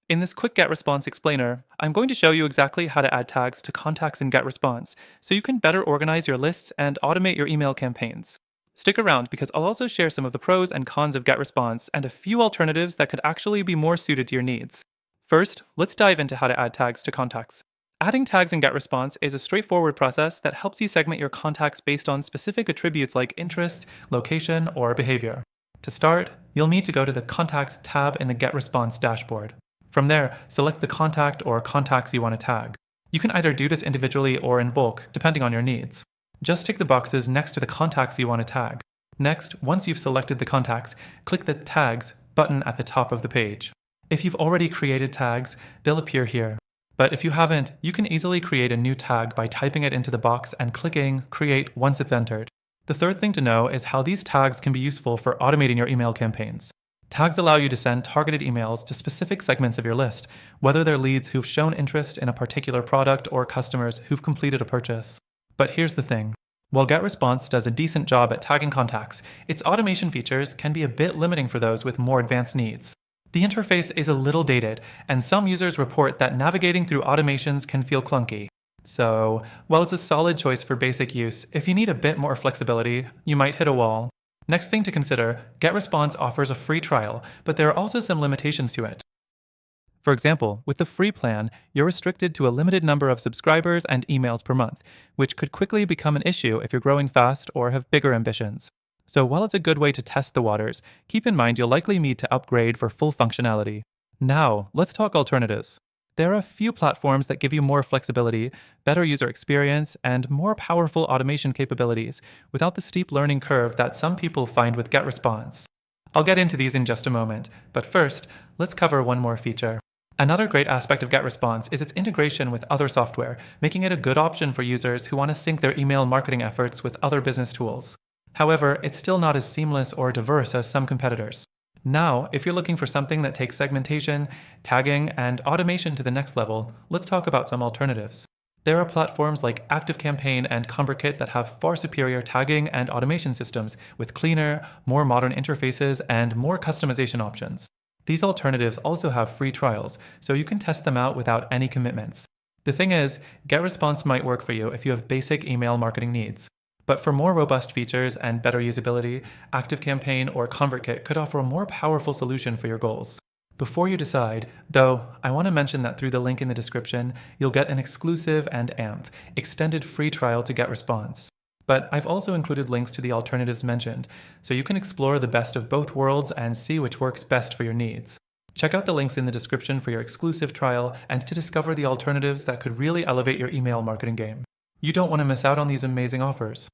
In this quick GetResponse explainer, I'm going to show you exactly how to add tags to contacts in GetResponse so you can better organize your lists and automate your email campaigns. Stick around because I'll also share some of the pros and cons of GetResponse and a few alternatives that could actually be more suited to your needs. First, let's dive into how to add tags to contacts. Adding tags in GetResponse is a straightforward process that helps you segment your contacts based on specific attributes like interest, location, or behavior. To start, you'll need to go to the Contacts tab in the GetResponse dashboard. From there, select the contact or contacts you want to tag. You can either do this individually or in bulk, depending on your needs. Just tick the boxes next to the contacts you want to tag. Next, once you've selected the contacts, click the Tags button at the top of the page. If you've already created tags, they'll appear here. But if you haven't, you can easily create a new tag by typing it into the box and clicking Create once it's entered. The third thing to know is how these tags can be useful for automating your email campaigns. Tags allow you to send targeted emails to specific segments of your list, whether they're leads who've shown interest in a particular product or customers who've completed a purchase. But here's the thing. While GetResponse does a decent job at tagging contacts, its automation features can be a bit limiting for those with more advanced needs. The interface is a little dated, and some users report that navigating through automations can feel clunky. So, while it's a solid choice for basic use, if you need a bit more flexibility, you might hit a wall. Next thing to consider, GetResponse offers a free trial, but there are also some limitations to it. For example, with the free plan, you're restricted to a limited number of subscribers and emails per month, which could quickly become an issue if you're growing fast or have bigger ambitions. So while it's a good way to test the waters, keep in mind you'll likely need to upgrade for full functionality. Now, let's talk alternatives. There are a few platforms that give you more flexibility, better user experience, and more powerful automation capabilities without the steep learning curve that some people find with GetResponse. I'll get into these in just a moment, but first, let's cover one more feature. Another great aspect of GetResponse is its integration with other software, making it a good option for users who want to sync their email marketing efforts with other business tools. However, it's still not as seamless or diverse as some competitors. Now, if you're looking for something that takes segmentation, tagging, and automation to the next level, let's talk about some alternatives. There are platforms like ActiveCampaign and ConvertKit that have far superior tagging and automation systems with cleaner, more modern interfaces and more customization options. These alternatives also have free trials, so you can test them out without any commitments. The thing is, GetResponse might work for you if you have basic email marketing needs. But for more robust features and better usability, ActiveCampaign or ConvertKit could offer a more powerful solution for your goals. Before you decide, though, I want to mention that through the link in the description, you'll get an exclusive and extended free trial to GetResponse. But I've also included links to the alternatives mentioned, so you can explore the best of both worlds and see which works best for your needs. Check out the links in the description for your exclusive trial and to discover the alternatives that could really elevate your email marketing game. You don't want to miss out on these amazing offers.